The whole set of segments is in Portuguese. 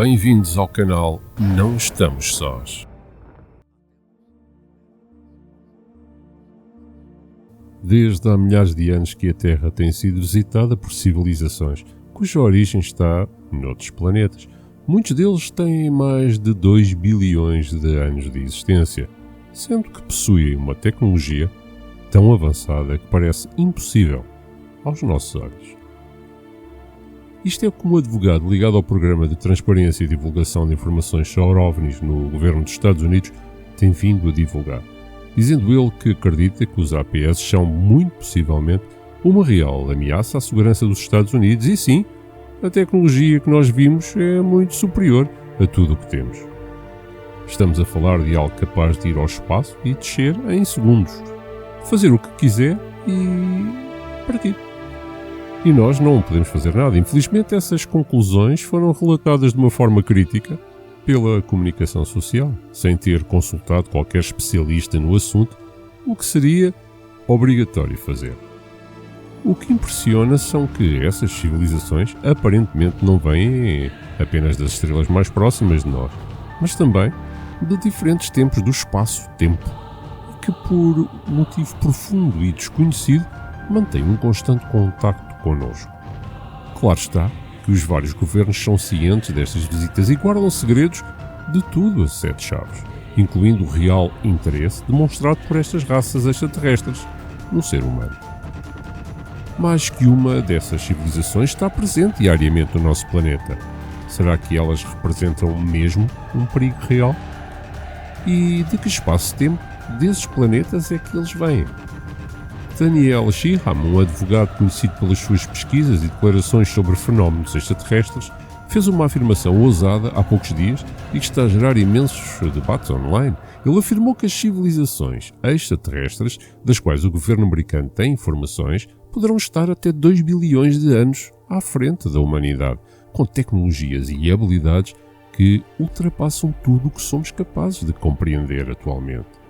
Bem-vindos ao canal Não Estamos Sós. Desde há milhares de anos que a Terra tem sido visitada por civilizações cuja origem está noutros planetas. Muitos deles têm mais de 2 bilhões de anos de existência, sendo que possuem uma tecnologia tão avançada que parece impossível aos nossos olhos. Isto é como um advogado ligado ao Programa de Transparência e Divulgação de Informações sobre OVNIs no governo dos Estados Unidos tem vindo a divulgar, dizendo ele que acredita que os APS são muito possivelmente uma real ameaça à segurança dos Estados Unidos e sim, a tecnologia que nós vimos é muito superior a tudo o que temos. Estamos a falar de algo capaz de ir ao espaço e descer em segundos, fazer o que quiser e partir. E nós não podemos fazer nada. Infelizmente, essas conclusões foram relatadas de uma forma crítica pela comunicação social, sem ter consultado qualquer especialista no assunto, o que seria obrigatório fazer. O que impressiona são que essas civilizações aparentemente não vêm apenas das estrelas mais próximas de nós, mas também de diferentes tempos do espaço-tempo, e que por motivo profundo e desconhecido mantêm um constante contacto connosco. Claro está que os vários governos são cientes destas visitas e guardam segredos de tudo a 7 chaves, incluindo o real interesse demonstrado por estas raças extraterrestres no ser humano. Mais que uma dessas civilizações está presente diariamente no nosso planeta. Será que elas representam mesmo um perigo real? E de que espaço-tempo desses planetas é que eles vêm? Daniel Sheehan, um advogado conhecido pelas suas pesquisas e declarações sobre fenómenos extraterrestres, fez uma afirmação ousada há poucos dias e que está a gerar imensos debates online. Ele afirmou que as civilizações extraterrestres, das quais o governo americano tem informações, poderão estar até 2 bilhões de anos à frente da humanidade, com tecnologias e habilidades que ultrapassam tudo o que somos capazes de compreender atualmente.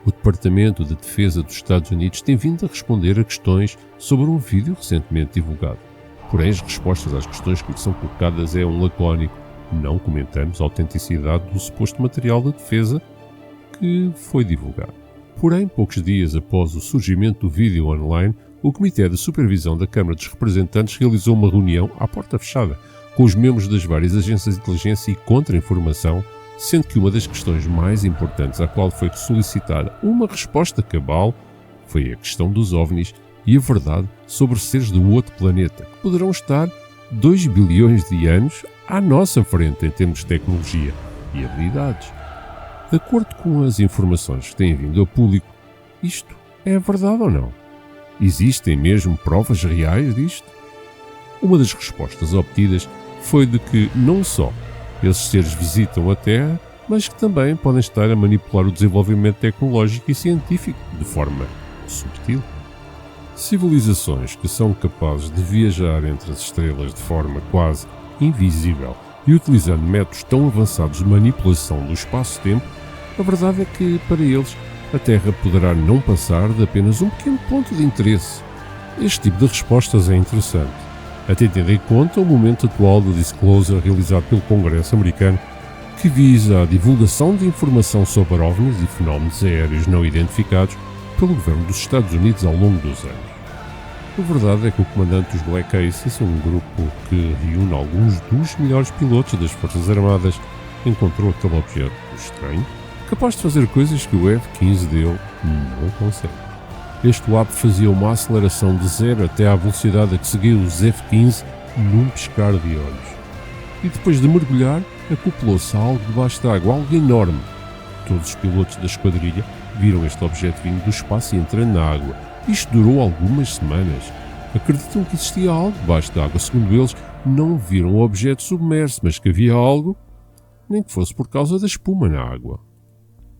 O Departamento de Defesa dos Estados Unidos tem vindo a responder a questões sobre um vídeo recentemente divulgado. Porém, as respostas às questões que lhe são colocadas é um lacónico. Não comentamos a autenticidade do suposto material de defesa que foi divulgado. Porém, poucos dias após o surgimento do vídeo online, o Comitê de Supervisão da Câmara dos Representantes realizou uma reunião à porta fechada com os membros das várias agências de inteligência e contra-informação, sendo que uma das questões mais importantes à qual foi solicitada uma resposta cabal foi a questão dos OVNIs e a verdade sobre seres do outro planeta, que poderão estar 2 bilhões de anos à nossa frente em termos de tecnologia e habilidades. De acordo com as informações que têm vindo ao público, isto é verdade ou não? Existem mesmo provas reais disto? Uma das respostas obtidas foi de que não só esses seres visitam a Terra, mas que também podem estar a manipular o desenvolvimento tecnológico e científico de forma subtil. Civilizações que são capazes de viajar entre as estrelas de forma quase invisível e utilizando métodos tão avançados de manipulação do espaço-tempo, a verdade é que, para eles, a Terra poderá não passar de apenas um pequeno ponto de interesse. Este tipo de respostas é interessante, até tendo em conta o momento atual do disclosure realizado pelo Congresso americano, que visa a divulgação de informação sobre OVNIs e fenómenos aéreos não identificados pelo governo dos Estados Unidos ao longo dos anos. A verdade é que o comandante dos Black Aces, um grupo que reúne alguns dos melhores pilotos das Forças Armadas, encontrou aquele objeto estranho, capaz de fazer coisas que o F-15 dele não consegue. Este UAP fazia uma aceleração de 0 até à velocidade a que seguia os F-15 num piscar de olhos. E depois de mergulhar, acoplou-se a algo debaixo d'água, algo enorme. Todos os pilotos da esquadrilha viram este objeto vindo do espaço e entrando na água. Isto durou algumas semanas. Acreditam que existia algo debaixo d'água. Segundo eles, não viram o objeto submerso, mas que havia algo, nem que fosse por causa da espuma na água.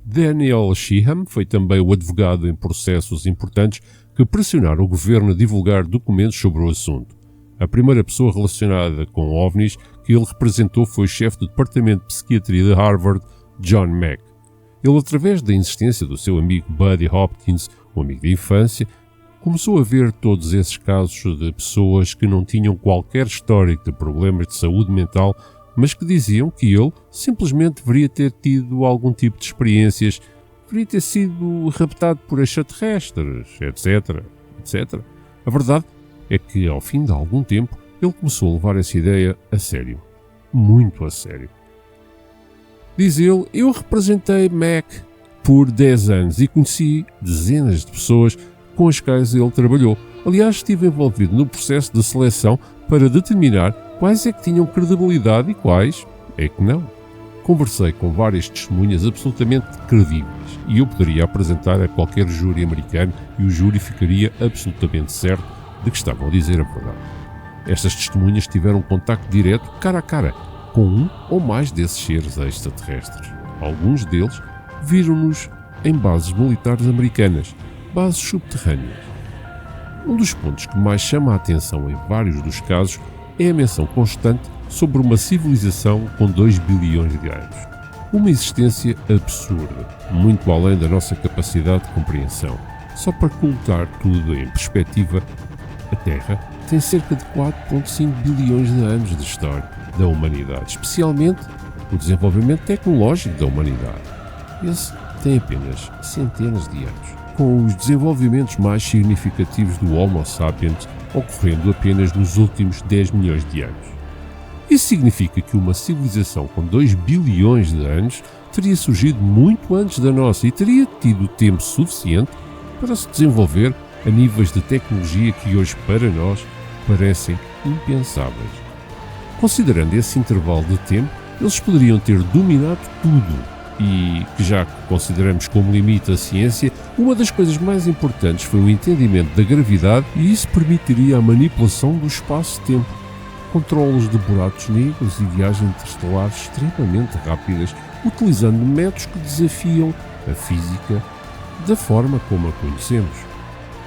Daniel Sheehan foi também o advogado em processos importantes que pressionaram o governo a divulgar documentos sobre o assunto. A primeira pessoa relacionada com OVNIs que ele representou foi o chefe do Departamento de Psiquiatria de Harvard, John Mack. Ele, através da insistência do seu amigo Buddy Hopkins, um amigo de infância, começou a ver todos esses casos de pessoas que não tinham qualquer histórico de problemas de saúde mental, mas que diziam que ele simplesmente deveria ter tido algum tipo de experiências, deveria ter sido raptado por extraterrestres, etc, etc. A verdade é que, ao fim de algum tempo, ele começou a levar essa ideia a sério. Muito a sério. Diz ele, eu representei Mac por 10 anos e conheci dezenas de pessoas com as quais ele trabalhou. Aliás, estive envolvido no processo de seleção para determinar quais é que tinham credibilidade e quais é que não. Conversei com várias testemunhas absolutamente credíveis e eu poderia apresentar a qualquer júri americano e o júri ficaria absolutamente certo de que estavam a dizer a verdade. Estas testemunhas tiveram contacto direto, cara a cara, com um ou mais desses seres extraterrestres. Alguns deles viram-nos em bases militares americanas, bases subterrâneas. Um dos pontos que mais chama a atenção em vários dos casos é a menção constante sobre uma civilização com 2 bilhões de anos. Uma existência absurda, muito além da nossa capacidade de compreensão. Só para colocar tudo em perspectiva, a Terra tem cerca de 4,5 bilhões de anos de história da humanidade, especialmente o desenvolvimento tecnológico da humanidade. Esse tem apenas centenas de anos, com os desenvolvimentos mais significativos do Homo sapiens ocorrendo apenas nos últimos 10 milhões de anos. Isso significa que uma civilização com 2 bilhões de anos teria surgido muito antes da nossa e teria tido tempo suficiente para se desenvolver a níveis de tecnologia que hoje, para nós, parecem impensáveis. Considerando esse intervalo de tempo, eles poderiam ter dominado tudo e que, já que consideramos como limite a ciência, uma das coisas mais importantes foi o entendimento da gravidade e isso permitiria a manipulação do espaço-tempo, controles de buracos negros e viagens interestelares extremamente rápidas, utilizando métodos que desafiam a física da forma como a conhecemos.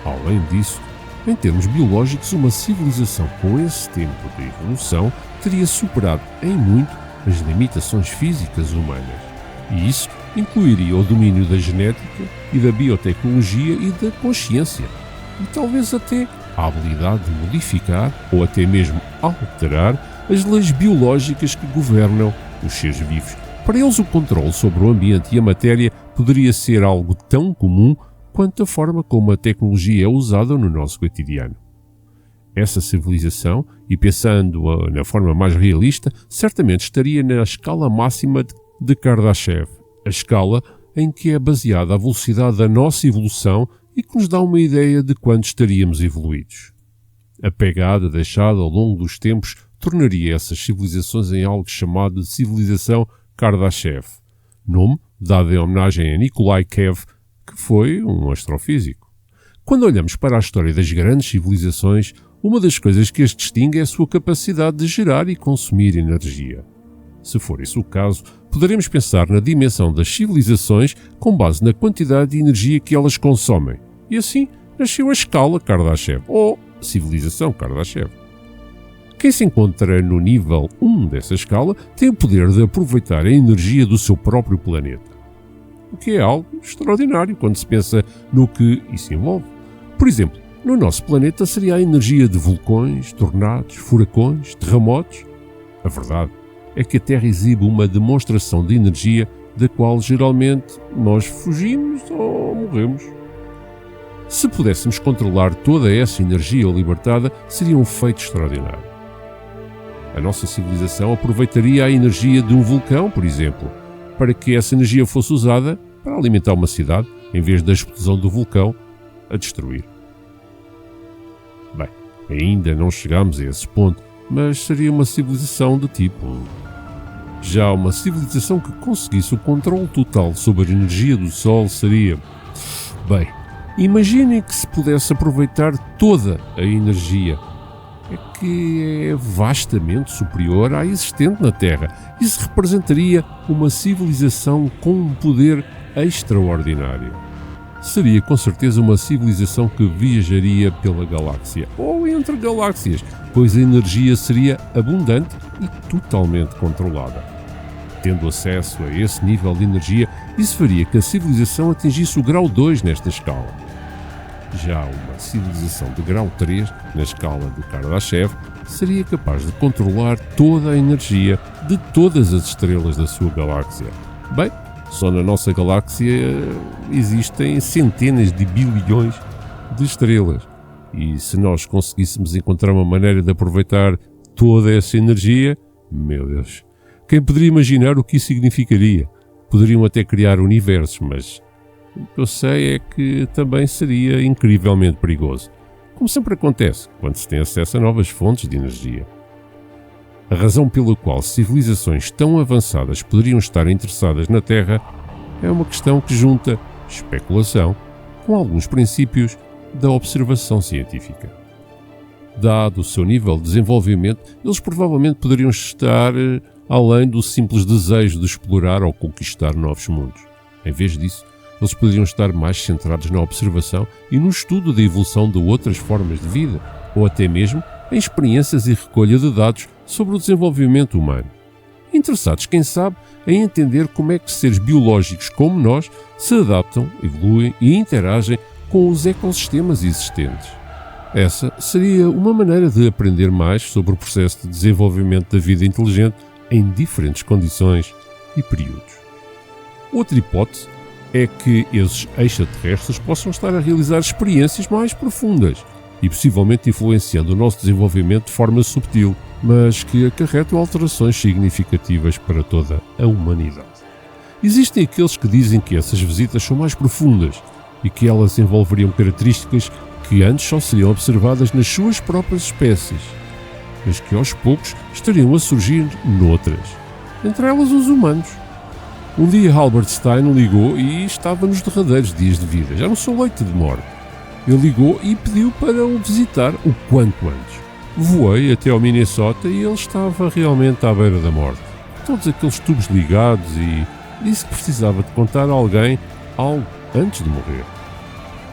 Além disso, em termos biológicos, uma civilização com esse tempo de evolução teria superado em muito as limitações físicas humanas. E isso incluiria o domínio da genética e da biotecnologia e da consciência, e talvez até a habilidade de modificar ou até mesmo alterar as leis biológicas que governam os seres vivos. Para eles, o controle sobre o ambiente e a matéria poderia ser algo tão comum quanto a forma como a tecnologia é usada no nosso cotidiano. Essa civilização, e pensando na forma mais realista, certamente estaria na escala máxima de Kardashev, a escala em que é baseada a velocidade da nossa evolução e que nos dá uma ideia de quando estaríamos evoluídos. A pegada deixada ao longo dos tempos tornaria essas civilizações em algo chamado de civilização Kardashev, nome dado em homenagem a Nikolai Kev, que foi um astrofísico. Quando olhamos para a história das grandes civilizações, uma das coisas que as distingue é a sua capacidade de gerar e consumir energia. Se for esse o caso, poderemos pensar na dimensão das civilizações com base na quantidade de energia que elas consomem. E assim nasceu a escala Kardashev, ou civilização Kardashev. Quem se encontra no nível 1 dessa escala tem o poder de aproveitar a energia do seu próprio planeta, o que é algo extraordinário quando se pensa no que isso envolve. Por exemplo, no nosso planeta seria a energia de vulcões, tornados, furacões, terremotos. A verdade é que a Terra exibe uma demonstração de energia da qual geralmente nós fugimos ou morremos. Se pudéssemos controlar toda essa energia libertada, seria um feito extraordinário. A nossa civilização aproveitaria a energia de um vulcão, por exemplo, para que essa energia fosse usada para alimentar uma cidade, em vez da explosão do vulcão a destruir. Bem, ainda não chegamos a esse ponto, mas seria uma civilização de tipo... Já uma civilização que conseguisse o controle total sobre a energia do Sol seria... Bem, imaginem que se pudesse aproveitar toda a energia. É que é vastamente superior à existente na Terra. Isso representaria uma civilização com um poder extraordinário. Seria com certeza uma civilização que viajaria pela galáxia ou entre galáxias, pois a energia seria abundante e totalmente controlada. Tendo acesso a esse nível de energia, isso faria que a civilização atingisse o grau 2 nesta escala. Já uma civilização de grau 3, na escala de Kardashev, seria capaz de controlar toda a energia de todas as estrelas da sua galáxia. Bem, só na nossa galáxia existem centenas de bilhões de estrelas. E se nós conseguíssemos encontrar uma maneira de aproveitar toda essa energia, meu Deus, quem poderia imaginar o que isso significaria? Poderiam até criar universos, mas o que eu sei é que também seria incrivelmente perigoso, como sempre acontece quando se tem acesso a novas fontes de energia. A razão pela qual civilizações tão avançadas poderiam estar interessadas na Terra é uma questão que junta especulação com alguns princípios da observação científica. Dado o seu nível de desenvolvimento, eles provavelmente poderiam estar além do simples desejo de explorar ou conquistar novos mundos. Em vez disso, eles poderiam estar mais centrados na observação e no estudo da evolução de outras formas de vida, ou até mesmo em experiências e recolha de dados sobre o desenvolvimento humano. Interessados, quem sabe, em entender como é que seres biológicos como nós se adaptam, evoluem e interagem com os ecossistemas existentes. Essa seria uma maneira de aprender mais sobre o processo de desenvolvimento da vida inteligente em diferentes condições e períodos. Outra hipótese é que esses extraterrestres possam estar a realizar experiências mais profundas e possivelmente influenciando o nosso desenvolvimento de forma subtil, mas que acarretam alterações significativas para toda a humanidade. Existem aqueles que dizem que essas visitas são mais profundas e que elas envolveriam características que antes só seriam observadas nas suas próprias espécies, mas que aos poucos estariam a surgir noutras, entre elas os humanos. Um dia Albert Stein ligou e estava nos derradeiros dias de vida, já no seu leito de morte. Ele ligou e pediu para o visitar o quanto antes. Voei até ao Minnesota e ele estava realmente à beira da morte. Todos aqueles tubos ligados e disse que precisava de contar a alguém algo antes de morrer.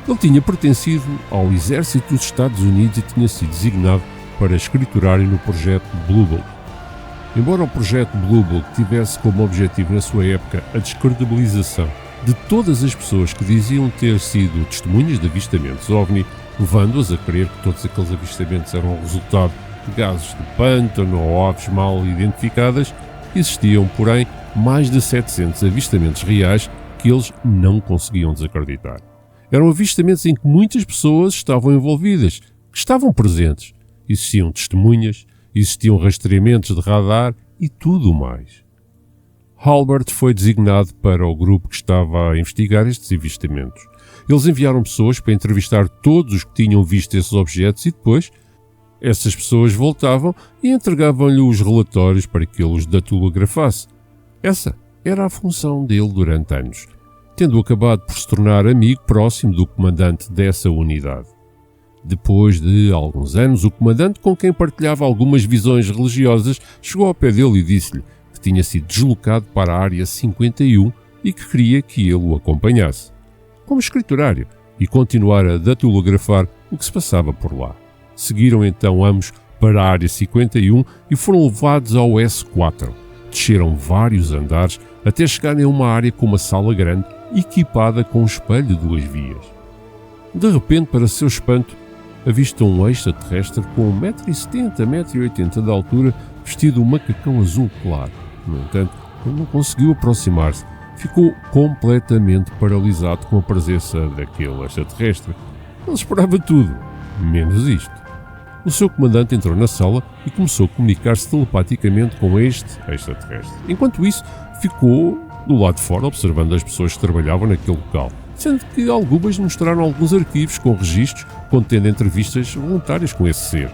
Ele tinha pertencido ao exército dos Estados Unidos e tinha sido designado para escriturário no projeto Blue Book. Embora o projeto Blue Book tivesse como objetivo na sua época a descredibilização de todas as pessoas que diziam ter sido testemunhas de avistamentos OVNI, levando-as a crer que todos aqueles avistamentos eram o resultado de gases de pântano ou aves mal identificadas, existiam, porém, mais de 700 avistamentos reais que eles não conseguiam desacreditar. Eram avistamentos em que muitas pessoas estavam envolvidas, que estavam presentes. Existiam testemunhas, existiam rastreamentos de radar e tudo mais. Albert foi designado para o grupo que estava a investigar estes avistamentos. Eles enviaram pessoas para entrevistar todos os que tinham visto esses objetos e depois essas pessoas voltavam e entregavam-lhe os relatórios para que ele os datilografasse. Essa era a função dele durante anos, tendo acabado por se tornar amigo próximo do comandante dessa unidade. Depois de alguns anos, o comandante, com quem partilhava algumas visões religiosas, chegou ao pé dele e disse-lhe que tinha sido deslocado para a área 51 e que queria que ele o acompanhasse, como escriturário, e continuar a datilografar o que se passava por lá. Seguiram então ambos para a área 51 e foram levados ao S4. Desceram vários andares até chegarem a uma área com uma sala grande equipada com um espelho de 2 vias. De repente, para seu espanto, avistam um extraterrestre com 1,70 m, 1,80 m de altura, vestido de um macacão azul claro. No entanto, ele não conseguiu aproximar-se. Ficou completamente paralisado com a presença daquele extraterrestre. Ele esperava tudo, menos isto. O seu comandante entrou na sala e começou a comunicar-se telepaticamente com este extraterrestre. Enquanto isso, ficou do lado de fora observando as pessoas que trabalhavam naquele local, sendo que algumas mostraram alguns arquivos com registros contendo entrevistas voluntárias com esse ser.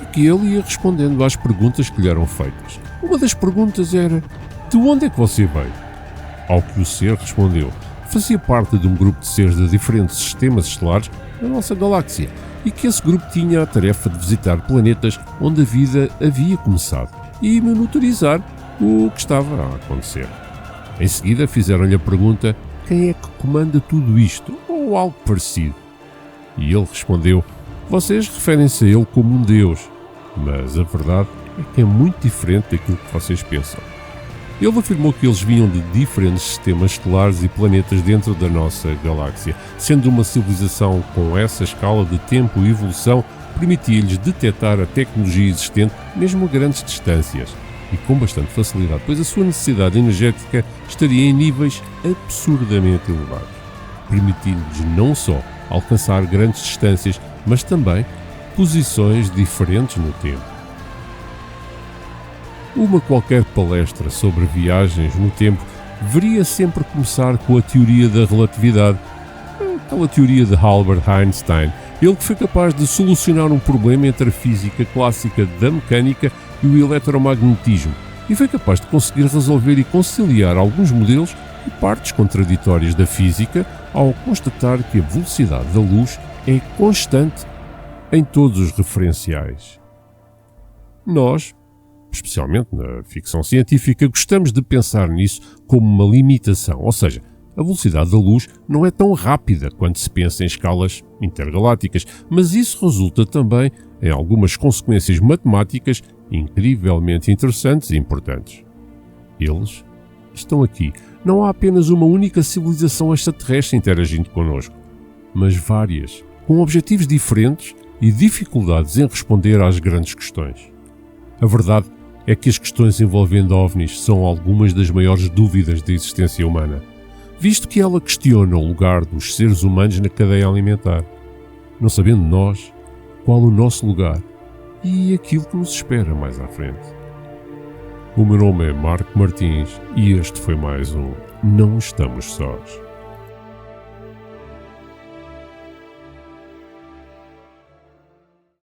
E que ele ia respondendo às perguntas que lhe eram feitas. Uma das perguntas era: de onde é que você veio? Ao que o ser respondeu: fazia parte de um grupo de seres de diferentes sistemas estelares da nossa galáxia e que esse grupo tinha a tarefa de visitar planetas onde a vida havia começado e monitorizar o que estava a acontecer. Em seguida fizeram-lhe a pergunta: quem é que comanda tudo isto? Ou algo parecido. E ele respondeu: vocês referem-se a ele como um Deus, mas a verdade é que é muito diferente daquilo que vocês pensam. Ele afirmou que eles vinham de diferentes sistemas estelares e planetas dentro da nossa galáxia, sendo uma civilização com essa escala de tempo e evolução permitia-lhes detectar a tecnologia existente mesmo a grandes distâncias e com bastante facilidade, pois a sua necessidade energética estaria em níveis absurdamente elevados, permitindo-lhes não só alcançar grandes distâncias, mas também posições diferentes no tempo. Uma qualquer palestra sobre viagens no tempo deveria sempre começar com a teoria da relatividade, aquela teoria de Albert Einstein, ele que foi capaz de solucionar um problema entre a física clássica da mecânica e o eletromagnetismo, e foi capaz de conseguir resolver e conciliar alguns modelos e partes contraditórias da física ao constatar que a velocidade da luz é constante em todos os referenciais. Nós, especialmente na ficção científica, gostamos de pensar nisso como uma limitação, ou seja, a velocidade da luz não é tão rápida quando se pensa em escalas intergalácticas, mas isso resulta também em algumas consequências matemáticas incrivelmente interessantes e importantes. Eles estão aqui. Não há apenas uma única civilização extraterrestre interagindo connosco, mas várias, com objetivos diferentes e dificuldades em responder às grandes questões. A verdade é que as questões envolvendo OVNIs são algumas das maiores dúvidas da existência humana, visto que ela questiona o lugar dos seres humanos na cadeia alimentar, não sabendo nós qual o nosso lugar e aquilo que nos espera mais à frente. O meu nome é Marco Martins e este foi mais um Não Estamos Sós.